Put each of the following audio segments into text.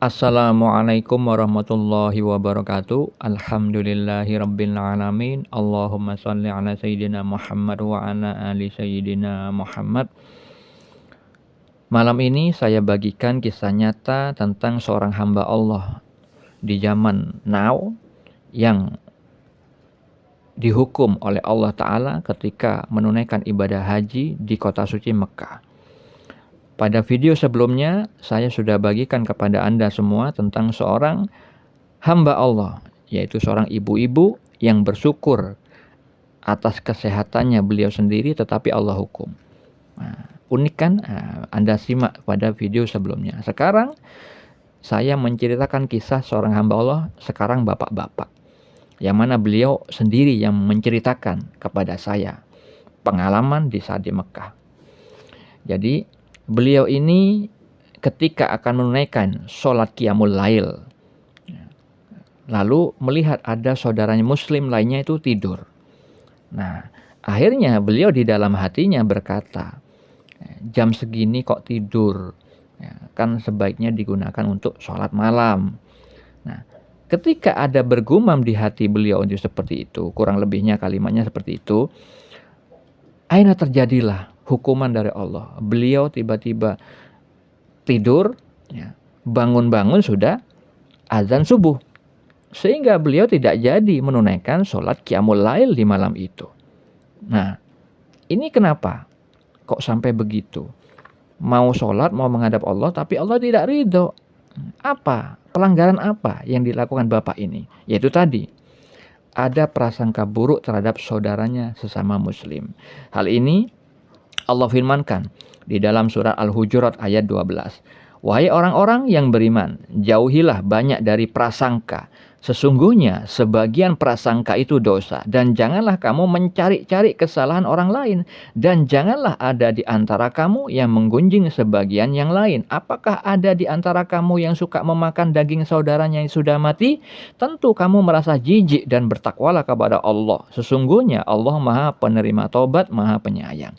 Assalamualaikum warahmatullahi wabarakatuh. Alhamdulillahirabbil alamin. Allahumma shalli ala sayyidina Muhammad wa ala ali sayyidina Muhammad. Malam ini saya bagikan kisah nyata tentang seorang hamba Allah di zaman now yang dihukum oleh Allah Ta'ala ketika menunaikan ibadah haji di kota suci Mekah. Pada video sebelumnya, saya sudah bagikan kepada Anda semua tentang seorang hamba Allah, yaitu seorang ibu-ibu yang bersyukur atas kesehatannya beliau sendiri, tetapi Allah hukum. Nah, unik kan? Anda simak pada video sebelumnya. Sekarang, saya menceritakan kisah seorang hamba Allah, sekarang bapak-bapak. Yang mana beliau sendiri yang menceritakan kepada saya pengalaman di saat di Mekah. Jadi, beliau ini ketika akan menunaikan sholat qiyamul lail, lalu melihat ada saudaranya muslim lainnya itu tidur. Nah, akhirnya beliau di dalam hatinya berkata, jam segini kok tidur? Kan sebaiknya digunakan untuk sholat malam. Nah, ketika ada bergumam di hati beliau itu seperti itu, kurang lebihnya kalimatnya seperti itu, akhirnya terjadilah hukuman dari Allah. Beliau tiba-tiba tidur, bangun-bangun sudah azan subuh. Sehingga beliau tidak jadi menunaikan sholat qiyamul lail di malam itu. Nah, ini kenapa? Kok sampai begitu? Mau sholat, mau menghadap Allah, tapi Allah tidak ridho. Apa? Pelanggaran apa yang dilakukan bapak ini? Yaitu tadi, ada prasangka buruk terhadap saudaranya sesama muslim. Hal ini Allah firmankan di dalam surat Al-Hujurat ayat 12. Wahai orang-orang yang beriman, jauhilah banyak dari prasangka. Sesungguhnya sebagian prasangka itu dosa. Dan janganlah kamu mencari-cari kesalahan orang lain. Dan janganlah ada di antara kamu yang menggunjing sebagian yang lain. Apakah ada di antara kamu yang suka memakan daging saudaranya yang sudah mati? Tentu kamu merasa jijik dan bertakwalah kepada Allah. Sesungguhnya Allah Maha Penerima Taubat, Maha Penyayang.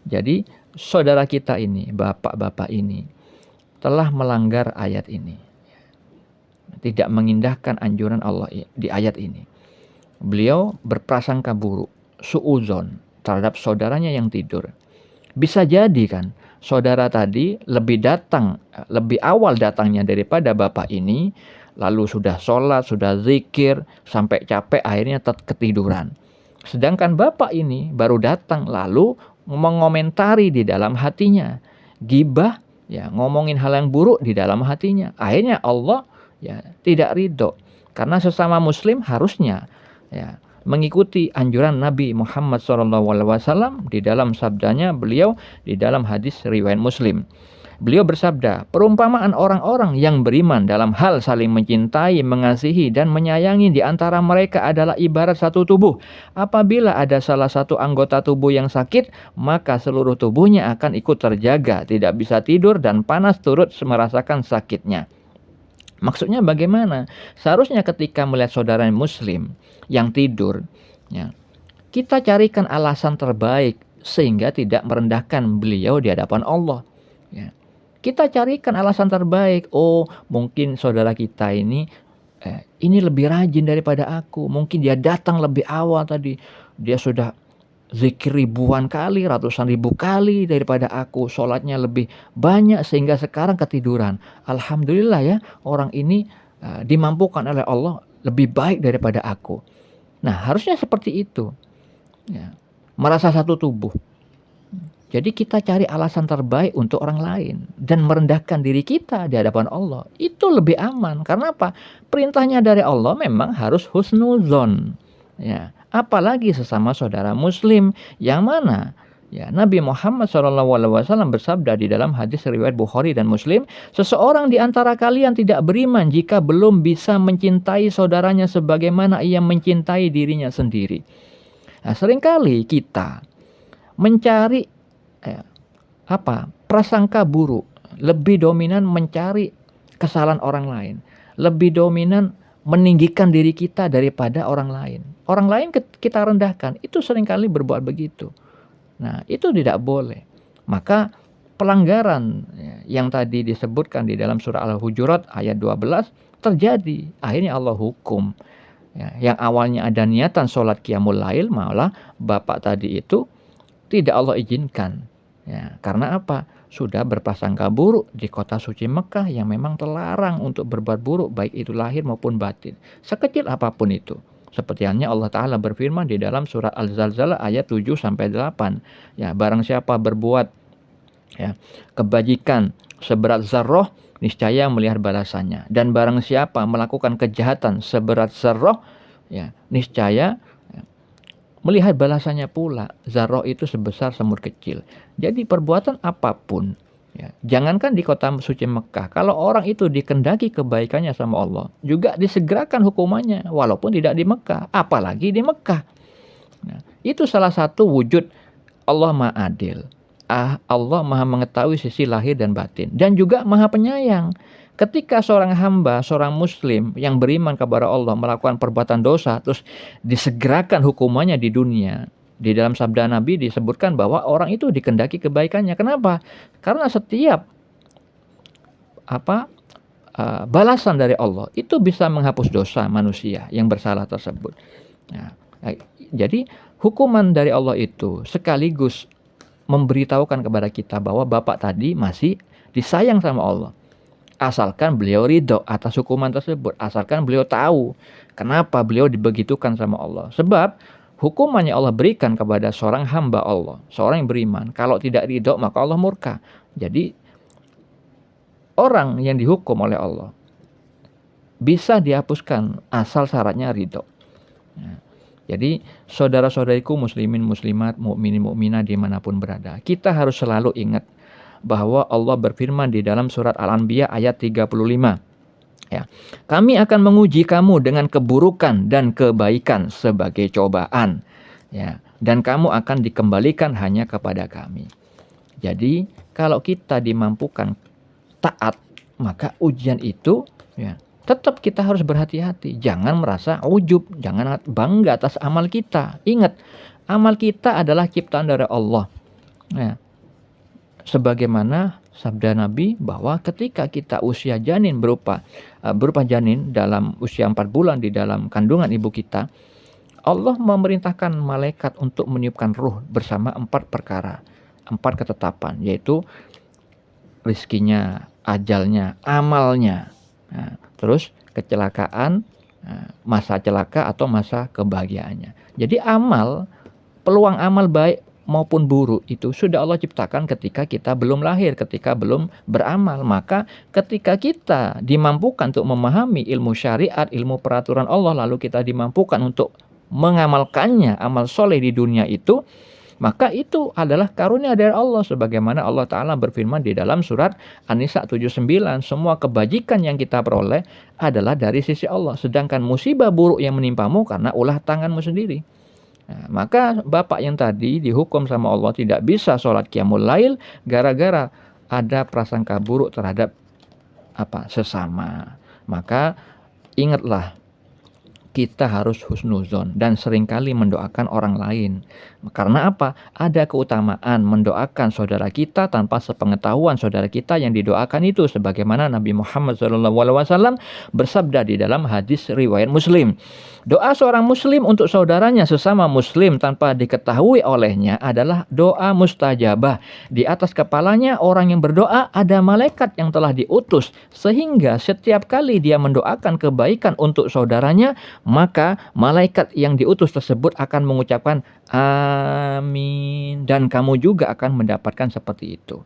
Jadi saudara kita ini, bapak-bapak ini telah melanggar ayat ini. Tidak mengindahkan anjuran Allah di ayat ini. Beliau berprasangka buruk, suudzon terhadap saudaranya yang tidur. Bisa jadi kan, saudara tadi lebih awal datangnya daripada bapak ini, lalu sudah sholat, sudah zikir, sampai capek akhirnya ketiduran. Sedangkan bapak ini baru datang lalu mengomentari di dalam hatinya, gibah, ngomongin hal yang buruk di dalam hatinya. Akhirnya Allah tidak ridho, karena sesama muslim harusnya mengikuti anjuran Nabi Muhammad SAW di dalam sabdanya beliau di dalam hadis riwayat Muslim. Beliau bersabda, perumpamaan orang-orang yang beriman dalam hal saling mencintai, mengasihi, dan menyayangi di antara mereka adalah ibarat satu tubuh. Apabila ada salah satu anggota tubuh yang sakit, maka seluruh tubuhnya akan ikut terjaga, tidak bisa tidur dan panas turut merasakan sakitnya. Maksudnya bagaimana? Seharusnya ketika melihat saudara muslim yang tidur, kita carikan alasan terbaik sehingga tidak merendahkan beliau di hadapan Allah. Kita carikan alasan terbaik. Oh, mungkin saudara kita ini lebih rajin daripada aku. Mungkin dia datang lebih awal tadi. Dia sudah zikir ribuan kali, ratusan ribu kali daripada aku. Sholatnya lebih banyak sehingga sekarang ketiduran. Alhamdulillah ya, orang ini dimampukan oleh Allah lebih baik daripada aku. Nah, harusnya seperti itu. Merasa satu tubuh. Jadi kita cari alasan terbaik untuk orang lain dan merendahkan diri kita di hadapan Allah. Itu lebih aman. Karena apa? Perintahnya dari Allah memang harus husnuzon. Apalagi sesama saudara muslim yang mana Nabi Muhammad SAW bersabda di dalam hadis riwayat Bukhari dan Muslim, seseorang di antara kalian tidak beriman jika belum bisa mencintai saudaranya sebagaimana ia mencintai dirinya sendiri. Nah, seringkali kita mencari prasangka buruk, lebih dominan mencari kesalahan orang lain, lebih dominan meninggikan diri kita daripada orang lain. Orang lain kita rendahkan, itu seringkali berbuat begitu. Nah, itu tidak boleh. Maka pelanggaran yang tadi disebutkan di dalam surah Al-Hujurat ayat 12 terjadi. Akhirnya Allah hukum. Yang awalnya ada niatan sholat qiyamul lail, malah bapak tadi itu tidak Allah izinkan. Karena apa? Sudah berprasangka buruk di kota suci Mekah yang memang terlarang untuk berbuat buruk, baik itu lahir maupun batin, sekecil apapun itu. Seperti halnya Allah Ta'ala berfirman di dalam surat Al-Zalzalah ayat 7-8. Barang siapa berbuat kebajikan seberat zarrah, niscaya melihat balasannya. Dan barang siapa melakukan kejahatan seberat zarrah, niscaya melihat balasannya pula. Zarrah itu sebesar semut kecil. Jadi perbuatan apapun, jangankan di kota suci Mekah, kalau orang itu dikendaki kebaikannya sama Allah, juga disegerakan hukumannya walaupun tidak di Mekah, apalagi di Mekah. Itu salah satu wujud Allah Maha Adil. Allah Maha mengetahui sisi lahir dan batin, dan juga Maha Penyayang. Ketika seorang hamba, seorang muslim yang beriman kepada Allah melakukan perbuatan dosa, terus disegerakan hukumannya di dunia. Di dalam sabda Nabi disebutkan bahwa orang itu dikehendaki kebaikannya. Kenapa? Karena setiap balasan dari Allah itu bisa menghapus dosa manusia yang bersalah tersebut. Jadi hukuman dari Allah itu sekaligus memberitahukan kepada kita bahwa bapak tadi masih disayang sama Allah. Asalkan beliau ridho atas hukuman tersebut, asalkan beliau tahu kenapa beliau dibegitukan sama Allah. Sebab hukuman yang Allah berikan kepada seorang hamba Allah, seorang yang beriman, kalau tidak ridho maka Allah murka. Jadi orang yang dihukum oleh Allah bisa dihapuskan asal syaratnya ridho. Jadi saudara-saudariku muslimin muslimat, mukminin mukminah dimanapun berada, kita harus selalu ingat bahwa Allah berfirman di dalam surat Al-Anbiya ayat 35. Kami akan menguji kamu dengan keburukan dan kebaikan sebagai cobaan. Dan kamu akan dikembalikan hanya kepada kami. Jadi kalau kita dimampukan taat, maka ujian itu tetap kita harus berhati-hati. Jangan merasa ujub, jangan bangga atas amal kita. Ingat, amal kita adalah ciptaan dari Allah. Sebagaimana sabda Nabi bahwa ketika kita usia janin berupa janin dalam usia 4 bulan di dalam kandungan ibu kita, Allah memerintahkan malaikat untuk meniupkan ruh bersama 4 perkara, 4 ketetapan, yaitu rizkinya, ajalnya, amalnya, terus kecelakaan, masa celaka atau masa kebahagiaannya. Jadi peluang amal baik maupun buruk itu sudah Allah ciptakan ketika kita belum lahir, ketika belum beramal. Maka ketika kita dimampukan untuk memahami ilmu syariat, ilmu peraturan Allah, lalu kita dimampukan untuk mengamalkannya, amal soleh di dunia itu, maka itu adalah karunia dari Allah. Sebagaimana Allah Ta'ala berfirman di dalam surat An-Nisa 79, semua kebajikan yang kita peroleh adalah dari sisi Allah, sedangkan musibah buruk yang menimpamu karena ulah tanganmu sendiri. Maka bapak yang tadi dihukum sama Allah tidak bisa sholat qiyamul lail gara-gara ada prasangka buruk terhadap sesama. Maka ingatlah, kita harus husnuzon dan seringkali mendoakan orang lain. Karena apa? Ada keutamaan mendoakan saudara kita tanpa sepengetahuan saudara kita yang didoakan itu. Sebagaimana Nabi Muhammad SAW bersabda di dalam hadis riwayat Muslim. Doa seorang muslim untuk saudaranya sesama muslim tanpa diketahui olehnya adalah doa mustajabah. Di atas kepalanya orang yang berdoa ada malaikat yang telah diutus, sehingga setiap kali dia mendoakan kebaikan untuk saudaranya, maka malaikat yang diutus tersebut akan mengucapkan amin, dan kamu juga akan mendapatkan seperti itu.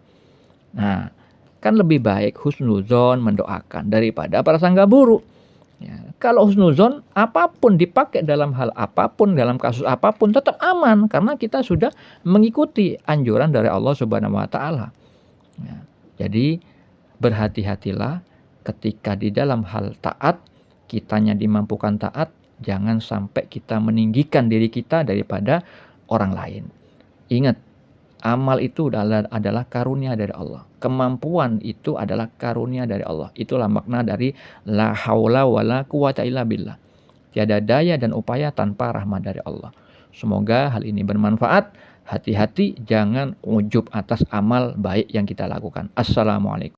Nah, kan lebih baik husnuzon mendoakan daripada prasangka buruk. Kalau husnuzon apapun dipakai dalam hal apapun, dalam kasus apapun tetap aman, karena kita sudah mengikuti anjuran dari Allah Subhanahu wa Ta'ala. Jadi berhati-hatilah ketika di dalam hal taat, kitanya dimampukan taat, jangan sampai kita meninggikan diri kita daripada orang lain. Ingat, amal itu adalah karunia dari Allah. Kemampuan itu adalah karunia dari Allah. Itulah makna dari la haula wala quwata illa billah. Tiada daya dan upaya tanpa rahmat dari Allah. Semoga hal ini bermanfaat hati-hati jangan ujub atas amal baik yang kita lakukan. Assalamualaikum.